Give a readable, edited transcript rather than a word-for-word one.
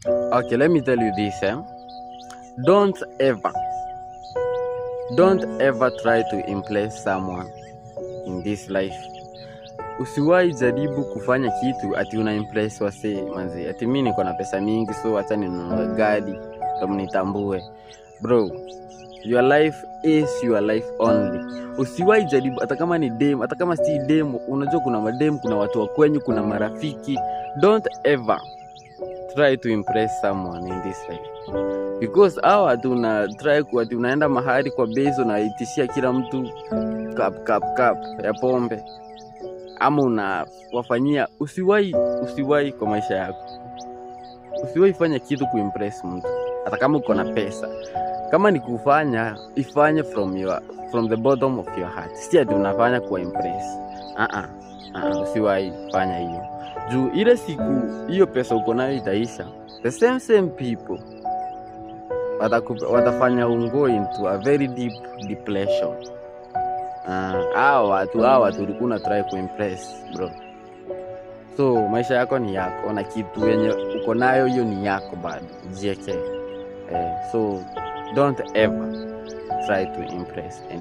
Okay, let me tell you this, don't ever try to impress someone in this life. Usiwahi jaribu kufanya kitu ati una impress wase manzi. Ati mimi niko na pesa mingi so acha ninunue gari ndio mnitambue. Bro, your life is your life only. Usiwahi jaribu hata kama ni dem, hata kama si dem, unajua kuna madem, kuna watu wa kwenyu, kuna marafiki. Don't ever try to impress someone in this life. Because hawa tuna try kuati unaenda mahali kwa bezo na itishia kila mtu cup ya pombe. Ama unawafanyia, usiwahi kwa maisha yako. Usiwahi fanya kitu kuimpress mtu hata kama uko na pesa. Kama ni kufanya, ifanye from the bottom of your heart. Si ati unafanya kwa impress. Usiwahi fanya hiyo. Juu ile siku hiyo pesa uko nayo itaisha, the same people watafanya ungo into a very deep depression. Hawa watu ulikuwa una try kuimpress, bro. So maisha yako ni yako, na kitu yenye uko nayo hiyo ni yako bado. JK. So don't ever try to impress anyone.